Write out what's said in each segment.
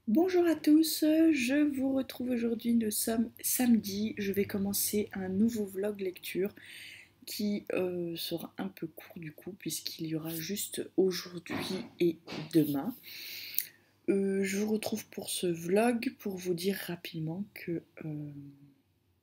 Bonjour à tous, je vous retrouve aujourd'hui, nous sommes samedi, je vais commencer un nouveau vlog lecture qui sera un peu court du coup puisqu'il y aura juste aujourd'hui et demain. Je vous retrouve pour ce vlog pour vous dire rapidement que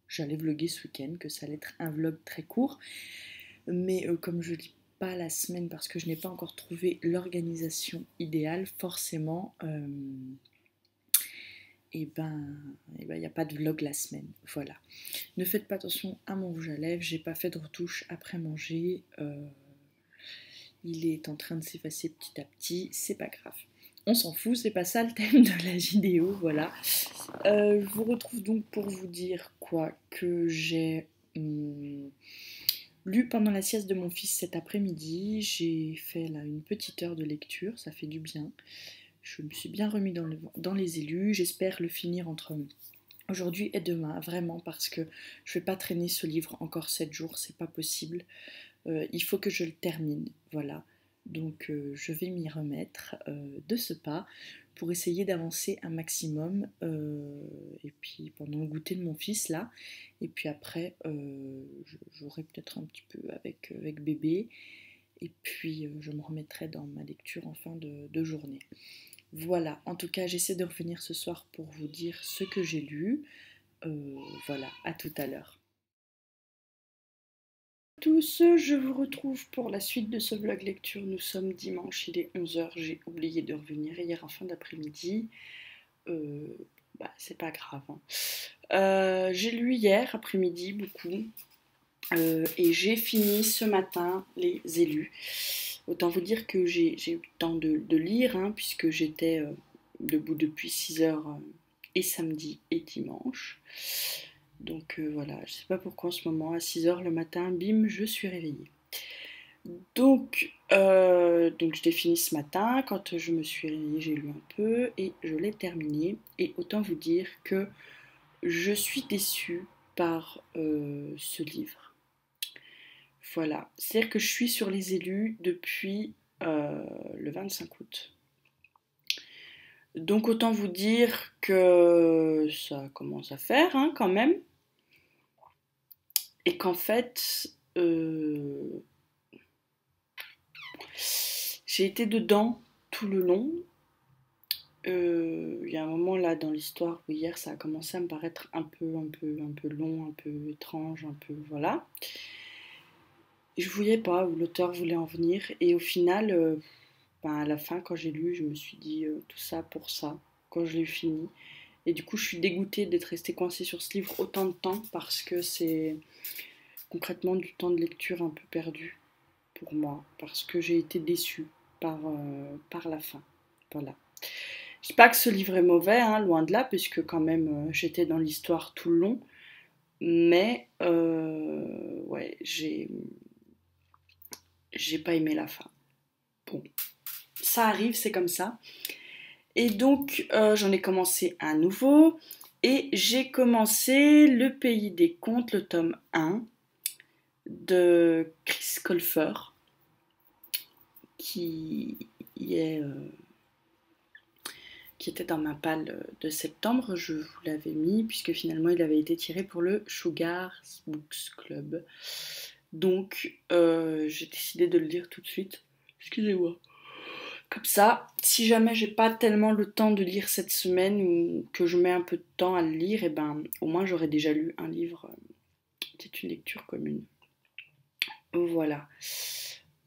j'allais vlogger ce week-end, que ça allait être un vlog très court, mais comme je lis pas la semaine parce que je n'ai pas encore trouvé l'organisation idéale, forcément il n'y a pas de vlog la semaine. Voilà. Ne faites pas attention à mon rouge à lèvres, j'ai pas fait de retouche après manger. Il est en train de s'effacer petit à petit, c'est pas grave. On s'en fout, c'est pas ça le thème de la vidéo, voilà. Je vous retrouve donc pour vous dire quoi que j'ai lu pendant la sieste de mon fils cet après-midi. J'ai fait là une petite heure de lecture, ça fait du bien. Je me suis bien remis dans les élus, j'espère le finir entre aujourd'hui et demain, vraiment, parce que je ne vais pas traîner ce livre encore 7 jours, c'est pas possible. Il faut que je le termine, voilà. Donc je vais m'y remettre de ce pas pour essayer d'avancer un maximum. Et puis pendant le goûter de mon fils là, et puis après j'aurai peut-être un petit peu avec bébé. Et puis je me remettrai dans ma lecture en fin de journée. Voilà, en tout cas, j'essaie de revenir ce soir pour vous dire ce que j'ai lu. Voilà, à tout à l'heure. Tous, je vous retrouve pour la suite de ce vlog lecture. Nous sommes dimanche, il est 11 h. J'ai oublié de revenir hier en fin d'après-midi. Euh, c'est pas grave, hein. J'ai lu hier après-midi beaucoup. Et j'ai fini ce matin Les Élus. Autant vous dire que j'ai eu le temps de lire, hein, puisque j'étais debout depuis 6 heures et samedi et dimanche. Donc voilà, je sais pas pourquoi en ce moment, à 6 heures le matin, bim, je suis réveillée. Donc je l'ai fini ce matin, quand je me suis réveillée, j'ai lu un peu et je l'ai terminé. Et autant vous dire que je suis déçue par ce livre. Voilà, c'est-à-dire que je suis sur Les Élus depuis le 25 août. Donc autant vous dire que ça commence à faire hein, quand même. Et qu'en fait, j'ai été dedans tout le long. Il y a un moment là dans l'histoire où hier ça a commencé à me paraître un peu long, un peu étrange, un peu voilà. Et je voyais pas où l'auteur voulait en venir. Et au final, à la fin, quand j'ai lu, je me suis dit tout ça pour ça, quand je l'ai fini. Et du coup, je suis dégoûtée d'être restée coincée sur ce livre autant de temps parce que c'est concrètement du temps de lecture un peu perdu pour moi, parce que j'ai été déçue par la fin. Voilà. Je dis pas que ce livre est mauvais, hein, loin de là, puisque quand même j'étais dans l'histoire tout le long, mais ouais, j'ai pas aimé la fin. Bon, ça arrive, c'est comme ça. Et donc, j'en ai commencé un nouveau. Et j'ai commencé Le Pays des Contes, le tome 1 de Chris Colfer, qui, est, qui était dans ma palle de septembre. Je vous l'avais mis, puisque finalement, il avait été tiré pour le Sugar Books Club. Donc, j'ai décidé de le lire tout de suite. Excusez-moi. Comme ça, si jamais j'ai pas tellement le temps de lire cette semaine ou que je mets un peu de temps à le lire, et ben au moins j'aurais déjà lu un livre qui est une lecture commune. Voilà.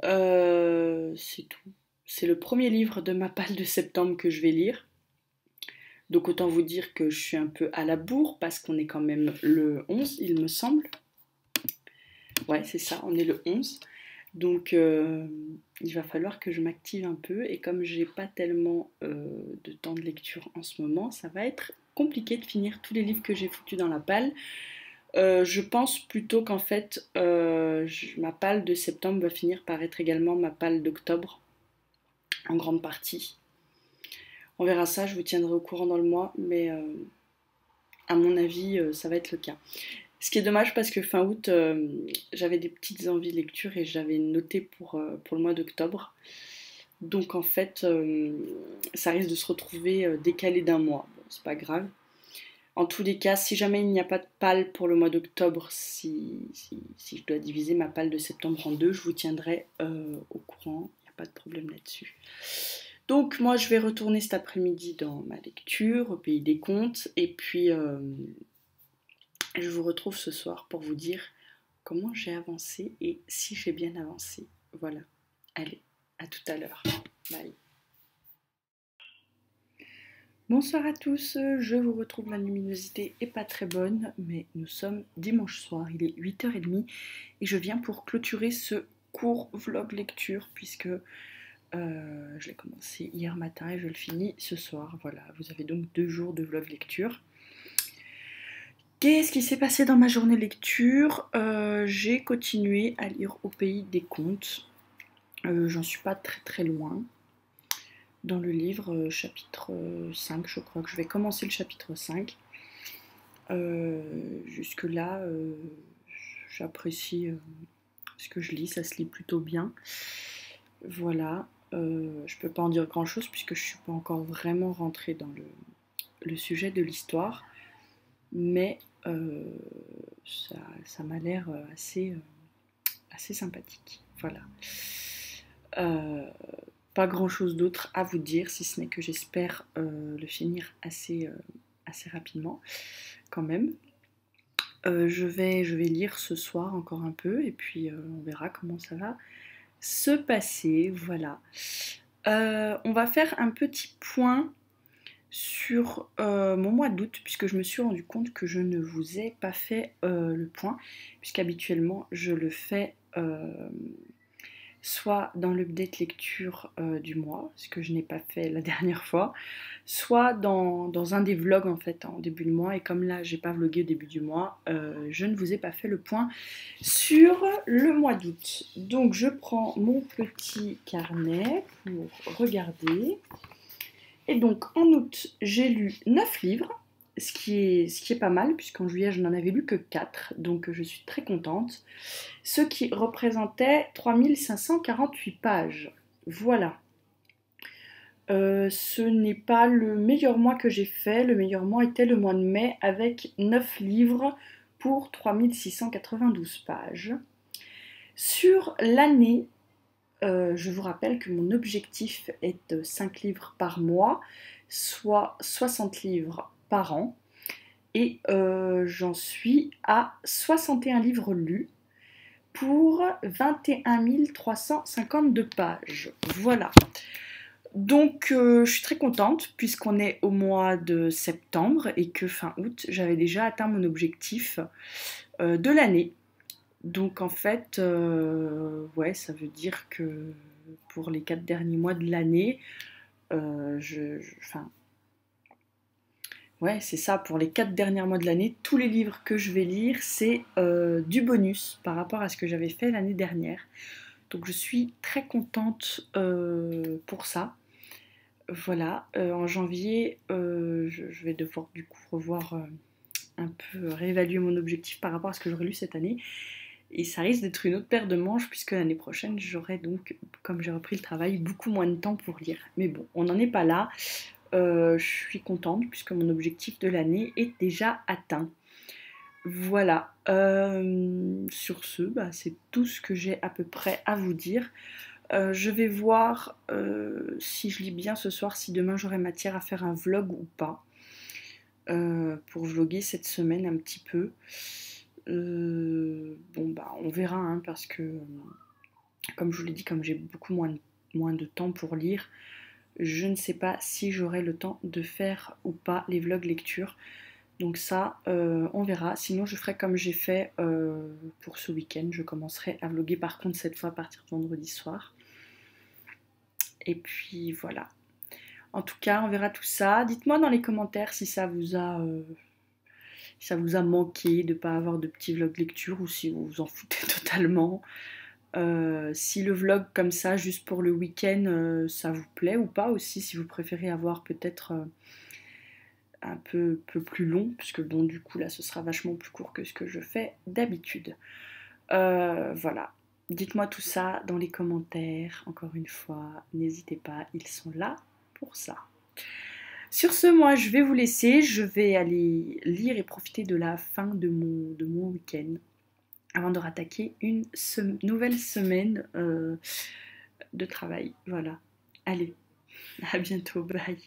C'est tout. C'est le premier livre de ma palle de septembre que je vais lire. Donc autant vous dire que je suis un peu à la bourre parce qu'on est quand même le 11, il me semble. Ouais, c'est ça, on est le 11. Donc il va falloir que je m'active un peu et comme j'ai pas tellement de temps de lecture en ce moment, ça va être compliqué de finir tous les livres que j'ai foutus dans la palle. Je pense plutôt qu'en fait ma palle de septembre va finir par être également ma palle d'octobre en grande partie. On verra ça, je vous tiendrai au courant dans le mois, mais à mon avis ça va être le cas. Ce qui est dommage parce que fin août, j'avais des petites envies de lecture et j'avais noté pour le mois d'octobre. Donc en fait, ça risque de se retrouver décalé d'un mois. Bon, c'est pas grave. En tous les cas, si jamais il n'y a pas de PAL pour le mois d'octobre, si je dois diviser ma PAL de septembre en deux, je vous tiendrai au courant. Il n'y a pas de problème là-dessus. Donc moi, je vais retourner cet après-midi dans ma lecture, au pays des contes. Et puis, je vous retrouve ce soir pour vous dire comment j'ai avancé et si j'ai bien avancé. Voilà. Allez, à tout à l'heure. Bye. Bonsoir à tous, je vous retrouve, la luminosité est pas très bonne, mais nous sommes dimanche soir, il est 8h30 et je viens pour clôturer ce court vlog lecture puisque je l'ai commencé hier matin et je le finis ce soir. Voilà, vous avez donc 2 jours de vlog lecture. Qu'est-ce qui s'est passé dans ma journée lecture? J'ai continué à lire Au pays des contes, j'en suis pas très très loin. Dans le livre, chapitre 5, je crois que je vais commencer le chapitre 5. Jusque là, j'apprécie ce que je lis, ça se lit plutôt bien. Voilà, je peux pas en dire grand chose puisque je suis pas encore vraiment rentrée dans le sujet de l'histoire, mais ça m'a l'air assez sympathique. Voilà. Pas grand chose d'autre à vous dire, si ce n'est que j'espère le finir assez rapidement quand même. Je vais lire ce soir encore un peu et puis on verra comment ça va se passer. Voilà. On va faire un petit point sur mon mois d'août, puisque je me suis rendu compte que je ne vous ai pas fait le point, puisqu'habituellement je le fais soit dans l'update lecture du mois, ce que je n'ai pas fait la dernière fois, soit dans un des vlogs en fait en début de mois, et comme là j'ai pas vlogué au début du mois, je ne vous ai pas fait le point sur le mois d'août. Donc je prends mon petit carnet pour regarder, et donc en août j'ai lu 9 livres, ce qui est pas mal, puisqu'en juillet je n'en avais lu que 4, donc je suis très contente. Ce qui représentait 3548 pages. Voilà. Ce n'est pas le meilleur mois que j'ai fait. Le meilleur mois était le mois de mai avec 9 livres pour 3692 pages. Sur l'année, je vous rappelle que mon objectif est de 5 livres par mois, soit 60 livres par an. Et j'en suis à 61 livres lus pour 21 352 pages. Voilà. Donc je suis très contente puisqu'on est au mois de septembre et que fin août, j'avais déjà atteint mon objectif de l'année. Donc en fait, ouais, ça veut dire que pour les 4 derniers mois de l'année, ouais, c'est ça, pour les 4 derniers mois de l'année, tous les livres que je vais lire, c'est du bonus par rapport à ce que j'avais fait l'année dernière. Donc je suis très contente pour ça. Voilà, en janvier, je vais devoir du coup revoir un peu, réévaluer mon objectif par rapport à ce que j'aurais lu cette année. Et ça risque d'être une autre paire de manches puisque l'année prochaine, j'aurai donc, comme j'ai repris le travail, beaucoup moins de temps pour lire. Mais bon, on n'en est pas là. Je suis contente puisque mon objectif de l'année est déjà atteint. Voilà, sur ce, c'est tout ce que j'ai à peu près à vous dire. Je vais voir si je lis bien ce soir, si demain j'aurai matière à faire un vlog ou pas, pour vlogger cette semaine un petit peu. Bon on verra hein, parce que comme je vous l'ai dit, comme j'ai beaucoup moins de temps pour lire, je ne sais pas si j'aurai le temps de faire ou pas les vlogs lecture. Donc ça, on verra. Sinon, je ferai comme j'ai fait pour ce week-end. Je commencerai à vlogger par contre cette fois à partir de vendredi soir. Et puis voilà. En tout cas, on verra tout ça. Dites-moi dans les commentaires si ça vous a manqué de ne pas avoir de petit vlog lecture ou si vous vous en foutez totalement. Si le vlog comme ça, juste pour le week-end, ça vous plaît ou pas aussi, si vous préférez avoir peut-être un peu plus long, puisque bon du coup là ce sera vachement plus court que ce que je fais d'habitude. Voilà. Dites-moi tout ça dans les commentaires. Encore une fois, n'hésitez pas, ils sont là pour ça. Sur ce, moi, je vais vous laisser. Je vais aller lire et profiter de la fin de mon week-end avant de rattaquer une nouvelle semaine de travail. Voilà. Allez, à bientôt. Bye.